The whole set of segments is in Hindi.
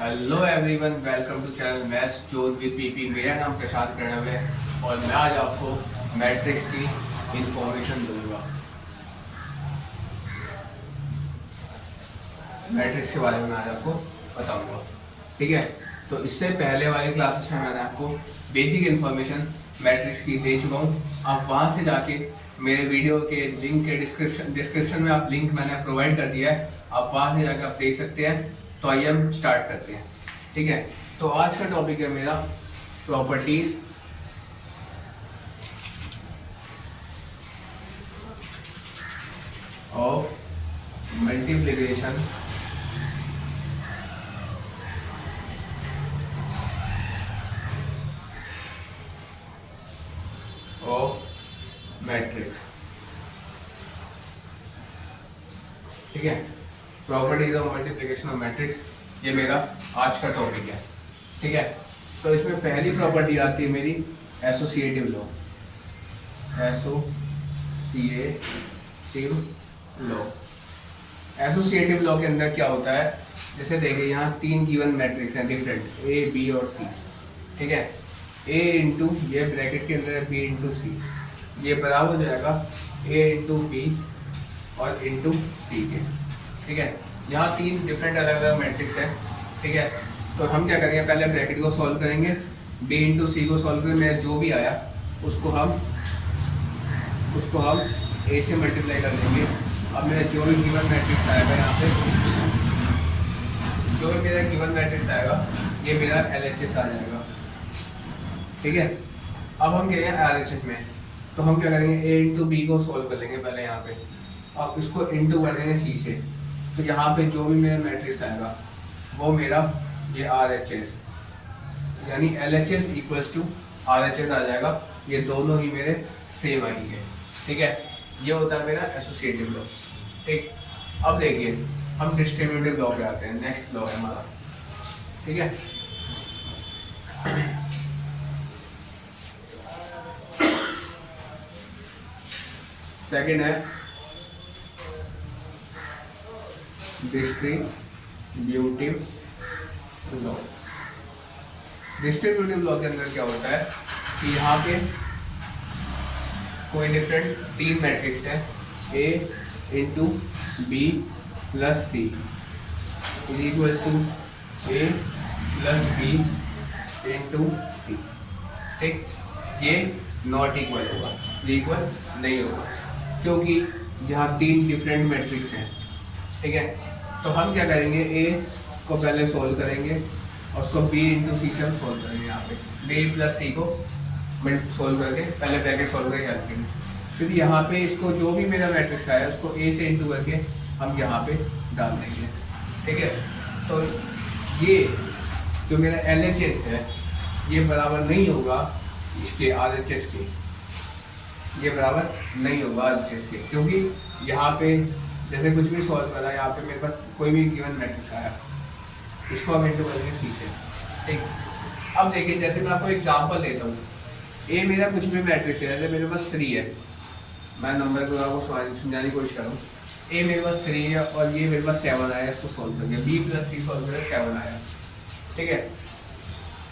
Hello everyone, welcome to channel maths zone with PP. मेरा नाम प्रशांत प्रणव है और मैं आज आपको मैट्रिक्स की इंफॉर्मेशन दूंगा। मैट्रिक्स के बारे में आज आपको बताऊंगा, ठीक है। तो इससे पहले वाली क्लासेस में मैंने आपको बेसिक इंफॉर्मेशन मैट्रिक्स की दे चुका हूँ। आप वहाँ से जाके मेरे वीडियो के लिंक के डिस्क्रिप्शन में आप लिंक मैंने प्रोवाइड कर दिया है, आप वहाँ से जाकर आप देख सकते हैं। तो आइए हम स्टार्ट करते हैं, ठीक है। तो आज का टॉपिक है मेरा properties of multiplication of matrix, ठीक है। Properties of multiplication of matrix ये मेरा आज का टॉपिक है, ठीक है। तो इसमें पहली प्रॉपर्टी आती है मेरी एसोसिएटिव लॉ। एसोसिएटिव लॉ के अंदर क्या होता है, जैसे देखिए यहाँ तीन गिवन मैट्रिक्स हैं डिफरेंट, ए बी और सी, ठीक है। ए इंटू ये ब्रैकेट के अंदर है बी इंटू सी, ये बराबर हो जाएगा ए इंटू बी और इंटू सी के, ठीक है। यहाँ तीन डिफरेंट अलग अलग मैट्रिक्स है, ठीक है। तो हम क्या करेंगे, पहले ब्रैकेट को सॉल्व करेंगे, बी इंटू सी को सॉल्व करेंगे, मेरा जो भी आया उसको हम ए से मल्टीप्लाई कर देंगे। अब मेरा जो भी गिवन मैट्रिक्स आएगा यहाँ पे, जो भी मेरा गिवन मैट्रिक्स आएगा ये मेरा LHS आ जाएगा, ठीक है। अब हम क्या है RHS में, तो हम क्या करेंगे ए इंटू बी को सॉल्व कर लेंगे पहले यहाँ पे, और इसको इंटू कर देंगे सी से। तो यहाँ पे जो भी मेरा मैट्रिक्स आएगा वो मेरा ये RHS यानी LHS इक्वल्स टू RHS आ जाएगा। ये दोनों ही मेरे सेम आएंगे, ठीक है। ये होता है मेरा एसोसिएटिव लॉ, ठीक। अब देखिए हम डिस्ट्रीब्यूटिव लॉ पे आते हैं, नेक्स्ट लॉ है हमारा, ठीक है। सेकंड है डिस्ट्रीब्यूटिव लॉ। डिस्ट्रीब्यूटिव लॉ के अंदर क्या होता है कि यहाँ पे कोई डिफरेंट तीन मैट्रिक्स है, A into B plus C is equal to A plus B into C, ठीक। ये नॉट इक्वल होगा, ये इक्वल नहीं होगा क्योंकि यहाँ तीन डिफरेंट मैट्रिक्स हैं, ठीक है। तो हम क्या करेंगे, ए को पहले सॉल्व करेंगे और उसको बी इंटू सी से हम सॉल्व करेंगे। यहाँ पे बी प्लस सी को सॉल्व करके पहले ब्रैकेट सॉल्व करके हेल्प करेंगे, फिर यहाँ पे इसको जो भी मेरा मैट्रिक्स आया उसको ए से इंटू करके हम यहाँ पे डाल देंगे, ठीक है। तो ये जो मेरा LHS है ये बराबर नहीं होगा इसके RHS के, ये बराबर नहीं होगा RHS के, क्योंकि यहाँ पे जैसे कुछ भी सॉल्व करा, यहाँ पे मेरे पास कोई भी गिवन मैट्रिक्स आया, इसको हम इंटू करेंगे सी से, ठीक। अब देखिए जैसे मैं आपको एग्जांपल देता हूँ, ए मेरा कुछ भी मैट्रिक्स है, जैसे मेरे पास 3 है, मैं नंबर को आपको समझाने की कोशिश करूँ। ए मेरे पास 3 है और ये मेरे पास 7 आया, इसको सॉल्व करेंगे, बी प्लस सी सॉल्व करेंगे 7 आया, ठीक है।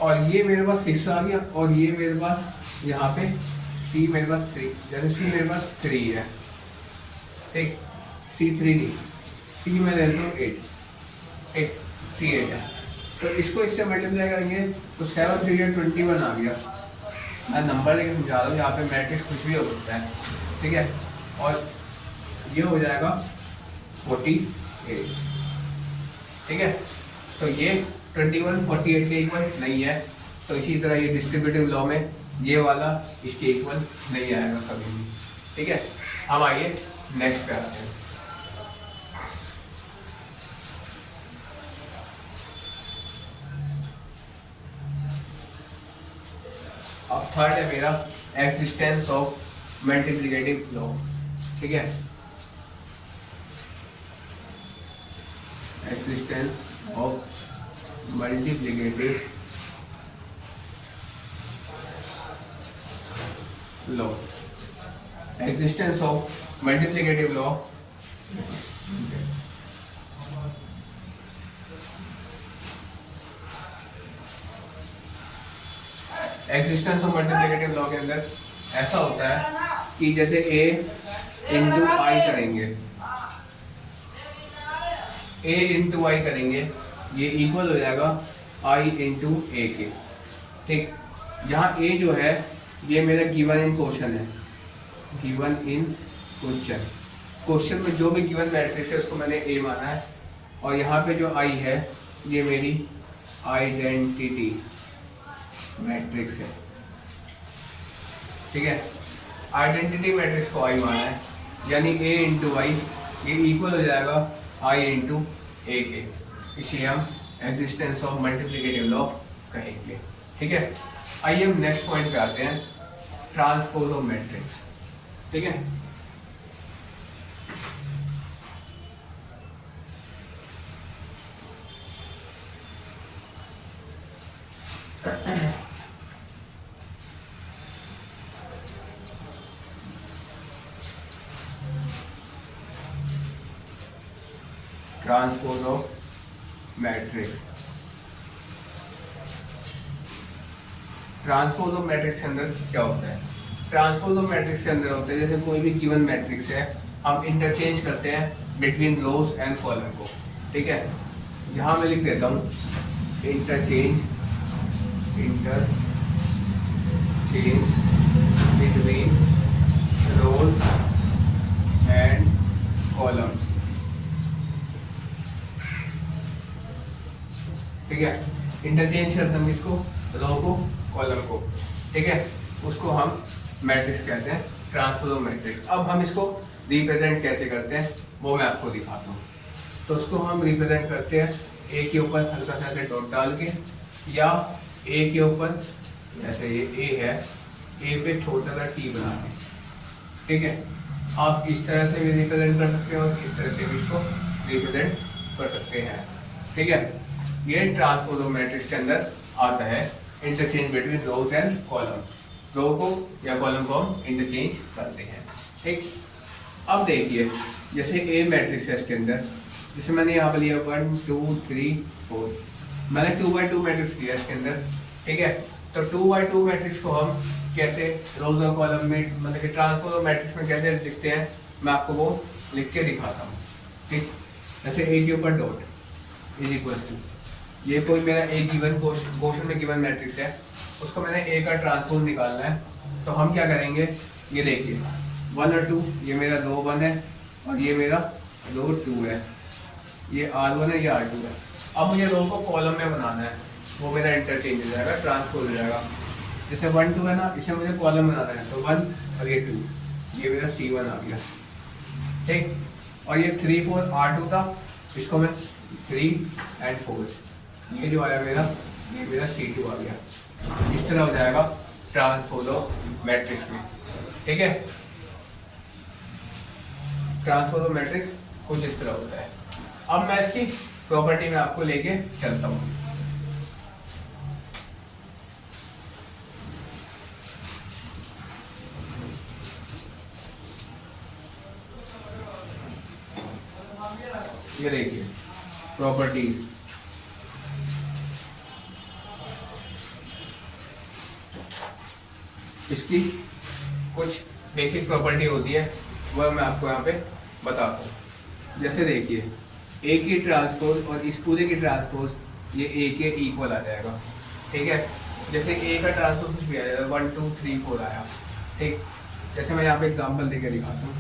और ये मेरे पास 6 आ गया और ये मेरे पास यहाँ पे सी मेरे पास 3, जैसे सी मेरे पास 3 है, ठीक। सी 3 नहीं, सी मैं लेता हूँ 8, ठीक, सी 8 है। तो इसको इससे मल्टीप्लाई करेंगे तो 7 3 21 आ गया। मैं नंबर लेके समझा रहा हूँ, यहाँ पे मैट्रिक्स कुछ भी हो सकता है, ठीक है। और ये हो जाएगा 48, ठीक है। तो ये 21 48 के इक्वल नहीं है, तो इसी तरह ये डिस्ट्रीब्यूटिव लॉ में ये वाला इसके इक्वल नहीं आएगा कभी भी, ठीक है। हम आइए नेक्स्ट पे आते हैं। अब थर्ड है मेरा एक्सिस्टेंस ऑफ मल्टीप्लिकेटिव लॉ, ठीक है। Existence of multiplicative law, existence of multiplicative law existence of multiplicative law के अंदर ऐसा होता है कि जैसे ए इंटू आई करेंगे, ए इंटू आई करेंगे, ये इक्वल हो जाएगा आई इंटू ए के। ठीक, यहाँ ए जो है ये मेरा गिवन इन क्वेश्चन है, गिवन इन क्वेश्चन, क्वेश्चन में जो भी गिवन मैट्रिक्स है उसको मैंने ए माना है, और यहाँ पे जो आई है ये मेरी आइडेंटिटी मैट्रिक्स है। ठीक है, आइडेंटिटी मैट्रिक्स को आई माना है, यानी ए इंटू आई ये इक्वल हो जाएगा आई इंटू ए के, इसे हम एग्जिस्टेंस ऑफ मल्टीप्लिकेटिव लॉ कहेंगे। ठीक है, आइए हम नेक्स्ट पॉइंट पे आते हैं, ट्रांसपोज ऑफ मैट्रिक्स। ठीक है, transpose of matrix. Transpose of matrix के अंदर क्या होता है? ट्रांसपोज ऑफ मैट्रिक्स के अंदर होता है जैसे कोई भी गिवन मैट्रिक्स है, हम इंटरचेंज करते हैं बिटवीन रोज एंड कॉलम को। ठीक है, यहाँ मैं लिख देता हूँ interchange between rows and column. ठीक है, इंटरचेंज करते हैं इसको, रो को, कॉलम को। ठीक है, उसको हम मैट्रिक्स कहते हैं, ट्रांसपोज ऑफ मैट्रिक्स। अब हम इसको रिप्रेजेंट कैसे करते हैं वो मैं आपको दिखाता हूँ। तो उसको हम रिप्रेजेंट करते हैं ए के ऊपर हल्का सा ऐसे डॉट डाल के, या ए के ऊपर जैसे ये ए है, ए पे छोटा सा टी बना के। ठीक है, आप इस तरह से भी रिप्रेजेंट कर सकते हैं और इस तरह से भी इसको रिप्रेजेंट कर सकते हैं। ठीक है, ये ट्रांसपोज ऑफ मैट्रिक्स के अंदर आता है interchange between rows and columns. Row को या कॉलम को हम इंटरचेंज करते हैं। ठीक, अब देखिए जैसे ए मैट्रिक्स है, इसके अंदर जैसे मैंने यहाँ पर लिया 1 2 3 4, मैंने 2x2 मैट्रिक्स लिया इसके अंदर। ठीक है, तो 2x2 मैट्रिक्स को हम कैसे रोज और कॉलम में, मतलब कि ट्रांसपोज ऑफ मैट्रिक्स में कैसे लिखते हैं, मैं आपको वो लिख के दिखाता हूँ। ठीक, जैसे ए के ऊपर डॉट इज इक्वल टू, ये कोई मेरा एक गिवन क्वेश्चन में गिवन मैट्रिक्स है, उसको मैंने ए का ट्रांसपोज निकालना है। तो हम क्या करेंगे, ये देखिए 1 और 2, ये मेरा 2 1 है और ये मेरा 2 2 है, ये R1 है, ये R2 है। अब मुझे रो को कॉलम में बनाना है, वो मेरा इंटरचेंज हो जाएगा, ट्रांसपोज हो जाएगा। जैसे 1 2 है ना, इसे मुझे कॉलम बनाना है, तो 1 और ये 2, ये मेरा C1 आ गया। ठीक, और ये 3 4 R2 था, इसको मैं 3 और 4, ये जो आया मेरा, ये मेरा C2 आ गया। इस तरह हो जाएगा ट्रांसपोज ऑफ मैट्रिक्स में। ठीक है, ट्रांसपोज ऑफ मैट्रिक्स कुछ इस तरह होता है। अब मैं इसकी प्रॉपर्टी में आपको लेके चलता हूँ। ये देखिए प्रॉपर्टीज, इसकी कुछ बेसिक प्रॉपर्टी होती है, वह मैं आपको यहाँ पे बताता हूँ। जैसे देखिए ए की ट्रांसपोज और इस पूरे की ट्रांसपोज, ये ए के इक्वल आ जाएगा। ठीक है, जैसे ए का ट्रांसपोज कुछ भी आ जाएगा, 1 2 3 4 आया। ठीक, जैसे मैं यहाँ पे एग्जांपल देके दिखाता हूँ।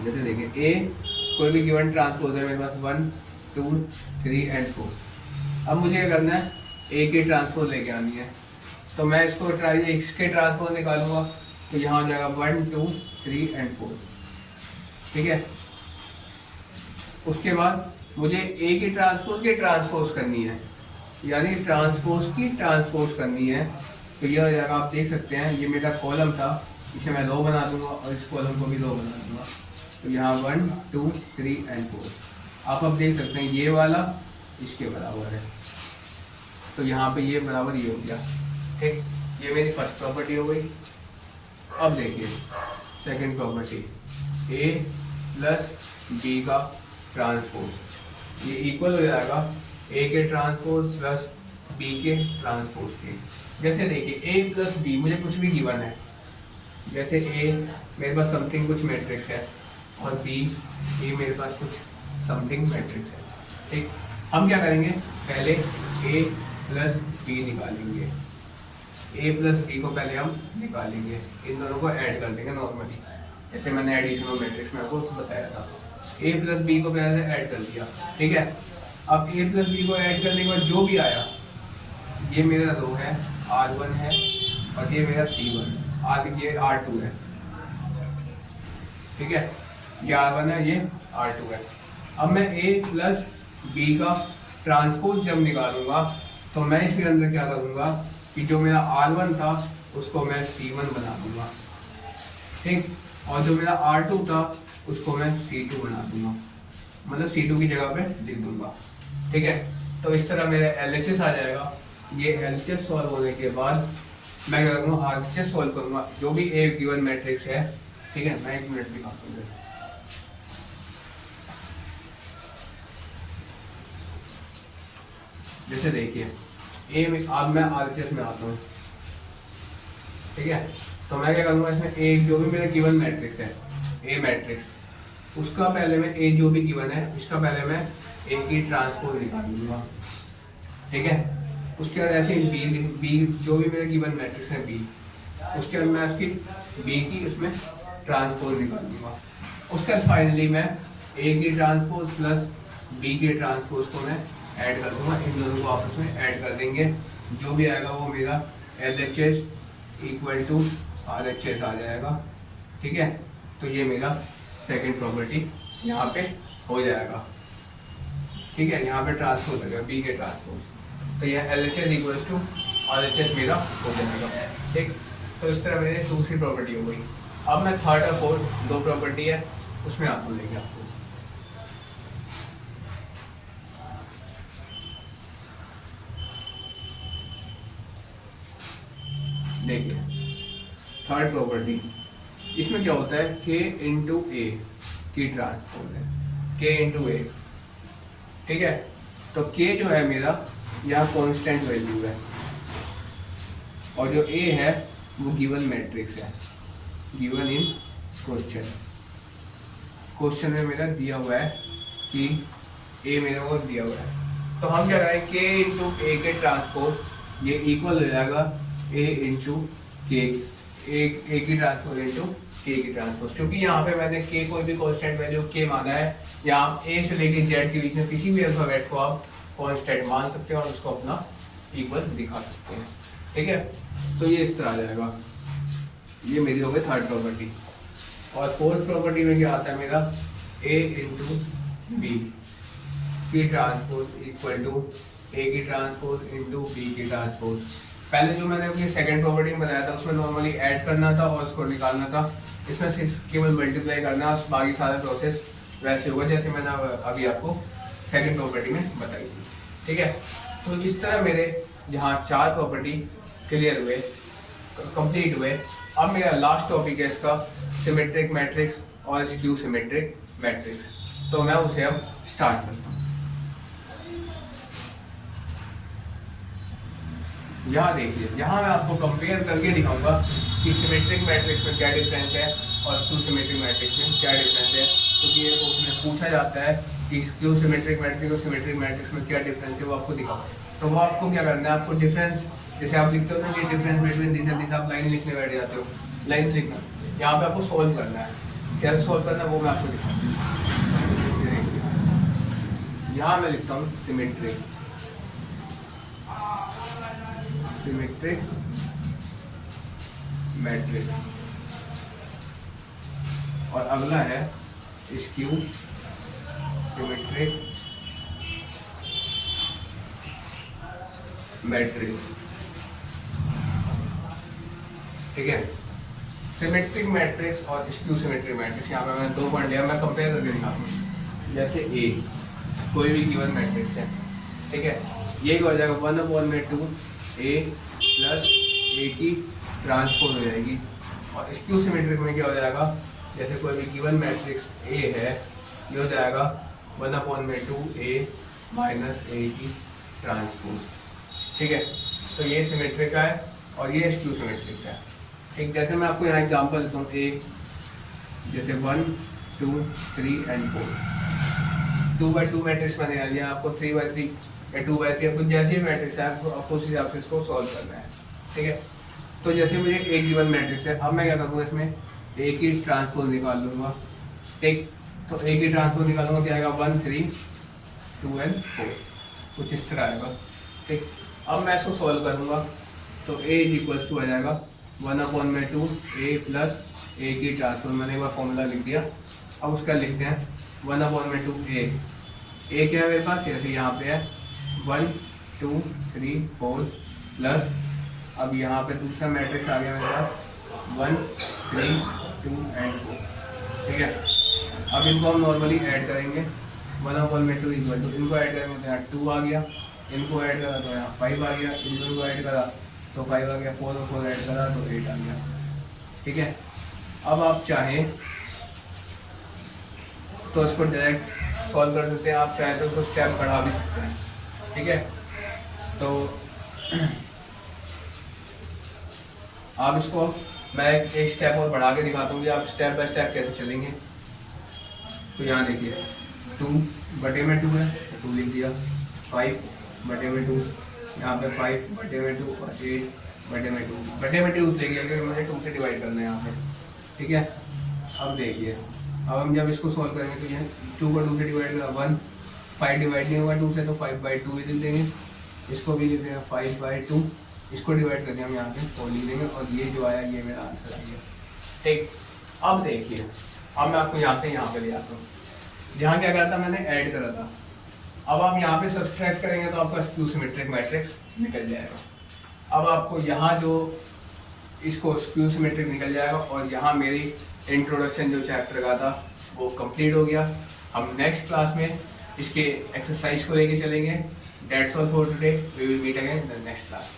जैसे देखिए ए कोई भी गिवन ट्रांसपोज है मेरे पास 1 2 3 और 4। अब मुझे क्या करना है, ए की ट्रांसपोज लेके आनी है। तो मैं इसको इसके ट्रांसपोज निकालूंगा, तो यहाँ हो जाएगा 1 2 3 और 4। ठीक है, उसके बाद मुझे ए की ट्रांसपोज करनी है, यानी ट्रांसपोज की ट्रांसपोज करनी है। तो यह हो जाएगा, आप देख सकते हैं ये मेरा कॉलम था, इसे मैं रो बना दूंगा और इस कॉलम को भी रो बना दूंगा। तो यहाँ 1 2 3 और 4, आप अब देख सकते हैं ये वाला इसके बराबर है, तो यहाँ पे ये बराबर ये हो गया। ठीक, ये मेरी फर्स्ट प्रॉपर्टी हो गई। अब देखिए सेकंड प्रॉपर्टी, ए प्लस बी का ट्रांसपोज, ये इक्वल हो जाएगा ए के ट्रांसपोज प्लस बी के ट्रांसपोज के। जैसे देखिए ए प्लस बी, मुझे कुछ भी गिवन है, जैसे ए मेरे पास समथिंग कुछ मैट्रिक्स है और बी ए मेरे पास कुछ समथिंग मैट्रिक्स है, ठीक। हम क्या करेंगे, पहले ए प्लस बी निकालेंगे, ए प्लस बी को पहले हम निकालेंगे, इन दोनों को ऐड कर देंगे नॉर्मली, जैसे मैंने एडिशनल मैट्रिक्स में आपको बताया था। ए प्लस बी को पहले से ऐड कर दिया, ठीक है। अब ए प्लस बी को ऐड करने के बाद जो भी आया, ये मेरा रो है R1 है और ये मेरा C1, ये R2 है, ठीक है। ये R1 है, ये R2 है। अब मैं A प्लस बी का ट्रांसपोज जब निकालूंगा तो मैं इसके अंदर क्या करूंगा कि जो मेरा R1 था उसको मैं C1 बना दूंगा, ठीक, और जो मेरा R2 था उसको मैं C2 बना दूंगा, मतलब C2 की जगह पे लिख दूंगा, ठीक है। तो इस तरह मेरा LHS आ जाएगा। ये LHS सॉल्व होने के बाद मैं क्या करूँगा, RHS सॉल्व करूँगा, जो भी एक गिवन मैट्रिक्स है, ठीक है। मैं 1 मिनट दिखाता हूँ। जैसे देखिए ए में, अब मैं RHS में आता हूँ, ठीक है। तो मैं क्या करूँगा, इसमें एक जो भी मेरा गिवन मैट्रिक्स है, ए मैट्रिक्स, उसका पहले मैं ए जो भी गिवन है इसका पहले मैं ए की ट्रांसपोज निकाल लूँगा, ठीक है। उसके बाद ऐसे बी जो भी मेरा गिवन मैट्रिक्स है बी, उसके बाद मैं उसकी बी की उसमें ट्रांसपोज निकाल दूँगा। उसके बाद फाइनली मैं ए की ट्रांसपोज प्लस बी के ट्रांसपोज को मैं ऐड कर दूँगा, इन दोनों को आपस में ऐड कर देंगे, जो भी आएगा वो मेरा LHS इक्वल टू RHS आ जाएगा, ठीक है। तो ये मेरा सेकंड प्रॉपर्टी यहाँ पे हो जाएगा, ठीक है। यहाँ पे ट्रांसपोज हो जाएगा बी के ट्रांसपोज, तो यह LHS इक्वल्स टू RHS मेरा हो जाएगा, ठीक। तो इस तरह मेरी दूसरी प्रॉपर्टी हो गई। अब मैं थर्ड और फोर्थ दो प्रॉपर्टी है उसमें आपको लेंगे, आपको देखिए थर्ड प्रॉपर्टी, इसमें क्या होता है, K इंटू ए की ट्रांसपोज है, K इंटू ए, ठीक है। तो K जो है मेरा यहाँ कांस्टेंट वैल्यू है और जो A है वो गिवन मैट्रिक्स है, गिवन इन क्वेश्चन। क्वेश्चन में मेरा दिया हुआ है कि A मेरे को दिया हुआ है, तो हम क्या करें, K इंटू ए के ट्रांसपोज ये इक्वल हो जाएगा A इंटू के, ए की ट्रांसपोज इंटू के की ट्रांसपोज, क्योंकि यहाँ पे मैंने K कोई भी कांस्टेंट वैल्यू K माना है, यहाँ A से लेके Z के बीच में किसी भी अल्फाबेट को आप कांस्टेंट मान सकते हैं और उसको अपना इक्वल दिखा सकते हैं, ठीक है। तो ये इस तरह आ जाएगा, ये मेरी हो गई थर्ड प्रॉपर्टी। और फोर्थ प्रॉपर्टी में क्या आता है मेरा, A इंटू बी की ट्रांसपोज इक्वल टू ए की ट्रांसपोज इंटू बी की ट्रांसपोज। पहले जो मैंने अपनी सेकंड प्रॉपर्टी में बताया था उसमें नॉर्मली ऐड करना था और उसको निकालना था, इसमें सिर्फ केवल मल्टीप्लाई करना, बाकी सारा प्रोसेस वैसे होगा जैसे मैंने अभी आपको सेकंड प्रॉपर्टी में बताई थी, ठीक है। तो इस तरह मेरे यहाँ 4 प्रॉपर्टी क्लियर हुए, कंप्लीट हुए। अब मेरा लास्ट टॉपिक है इसका सिमेट्रिक मैट्रिक्स और स्क्यू सिमेट्रिक मैट्रिक्स, तो मैं उसे अब स्टार्ट करता हूँ। यहाँ देखिए, यहाँ मैं आपको कंपेयर करके दिखाऊंगा कि सिमेट्रिक मैट्रिक्स में क्या डिफरेंस है और स्क्यू सिमेट्रिक मैट्रिक्स में क्या डिफरेंस है, क्योंकि ये उसमें पूछा जाता है कि स्क्यू सिमेट्रिक मैट्रिक्स और सिमेट्रिक मैट्रिक्स में क्या डिफरेंस है, वो आपको दिखाओ। तो वो आपको क्या करना है, आपको डिफरेंस जैसे आप लिखते हो ना कि difference between this and this, आप लाइन लिखने बैठ जाते हो, लाइन लिखना, यहाँ पे आपको सोल्व करना है। कैसे सोल्व करना है वो मैं आपको दिखाऊँ। यहाँ मैं लिखता हूँ सिमेट्रिक, सिमेट्रिक मैट्रिक्स, और अगला है स्क्यू सिमेट्रिक मैट्रिक्स, ठीक है। सिमेट्रिक मैट्रिक्स और स्क्यू सिमेट्रिक मैट्रिक्स, यहाँ पे मैंने 2 पॉइंट लिया, मैं कंपेयर करके दिखाऊंगा। जैसे ए कोई भी गिवन मैट्रिक्स है, ठीक है, ये हो जाएगा 1/2 ए प्लस ए की ट्रांसपोज हो जाएगी। और स्क्यू सिमेट्रिक में क्या हो जाएगा, जैसे कोई भी गिवन मैट्रिक्स ए है, ये हो जाएगा 1/2 ए माइनस ए की ट्रांसपोज, ठीक है, तो ये सिमेट्रिक का है और ये स्क्यू सिमेट्रिक का है। ठीक, जैसे मैं आपको यहाँ एग्जांपल देता हूँ, एक जैसे 1 2 3 एंड 4, 2x2 मैट्रिक्स मैंने लिया, आपको 3x3 या 2x3 या कुछ जैसी मैट्रिक्स है आपको उस हिसाब से इसको सॉल्व करना है। ठीक है, तो जैसे मुझे एक गिवन मैट्रिक्स है, अब मैं क्या करूँगा, इसमें एक ही ट्रांसपोज निकाल लूँगा। ठीक, तो एक ही ट्रांसपोज निकालूंगा, क्या आएगा 1 3 2 एंड 4, कुछ इस तरह आएगा। ठीक, अब मैं इसको सॉल्व करूँगा तो a इक्वल्स टू आ जाएगा 1/2 a प्लस ए की ट्रांसपोज, मैंने एक बार फॉर्मूला लिख दिया। अब उसका लिखते हैं 1/2 a क्या है मेरे पास, जैसे यहाँ पे है 1 2 3 4 प्लस, अब यहाँ पे दूसरा मैट्रिक्स आ गया मेरे पास 1 3 2 एंड 4। ठीक है, अब इनको हम नॉर्मली ऐड करेंगे, 1/2 इक्वल टू, इनको ऐड करेंगे तो यहाँ 2 आ गया, इनको ऐड करा तो यहाँ 5 आ गया, इनको ऐड करा तो 5 आ गया, 4 और 4 ऐड करा तो 8 आ गया। ठीक है, अब आप चाहें तो इसको डायरेक्ट सॉल्व कर सकते हैं, आप चाहें तो इसको स्टेप बढ़ा भी सकते हैं। ठीक है, तो आप इसको मैं एक स्टेप और बढ़ा के दिखाता हूँ कि आप स्टेप बाय स्टेप कैसे चलेंगे। तो यहाँ देखिए 2/2 है, 2 लिख दिया, 5/2, यहाँ पे 5/2 और 8/2 ले गया क्योंकि मुझे 2 से डिवाइड करना है यहाँ पे। ठीक है, अब देखिए, अब हम जब इसको सॉल्व करेंगे तो ये 2 को 2 से डिवाइड करा, 1 5 डिवाइड नहीं होगा 2 से, तो 5/2 ही लिख देंगे, इसको भी लिख देंगे 5/2, इसको डिवाइड करके हम यहाँ पे 4 लिख देंगे और ये जो आया ये मेरा आंसर आ गया। ठीक, अब देखिए, अब मैं आपको यहाँ से यहाँ पे ले आता हूँ, यहाँ क्या करा था मैंने, ऐड करा था। अब आप यहाँ पे सब्सट्रैक्ट करेंगे तो आपका स्क्यू सिमेट्रिक मैट्रिक्स निकल जाएगा। अब आपको यहाँ जो इसको स्क्यू सिमेट्रिक निकल जाएगा और यहाँ मेरी इंट्रोडक्शन जो चैप्टर का था वो कंप्लीट हो गया। हम नेक्स्ट क्लास में इसके एक्सरसाइज को लेके चलेंगे। That's all for today, we will meet again in the next class.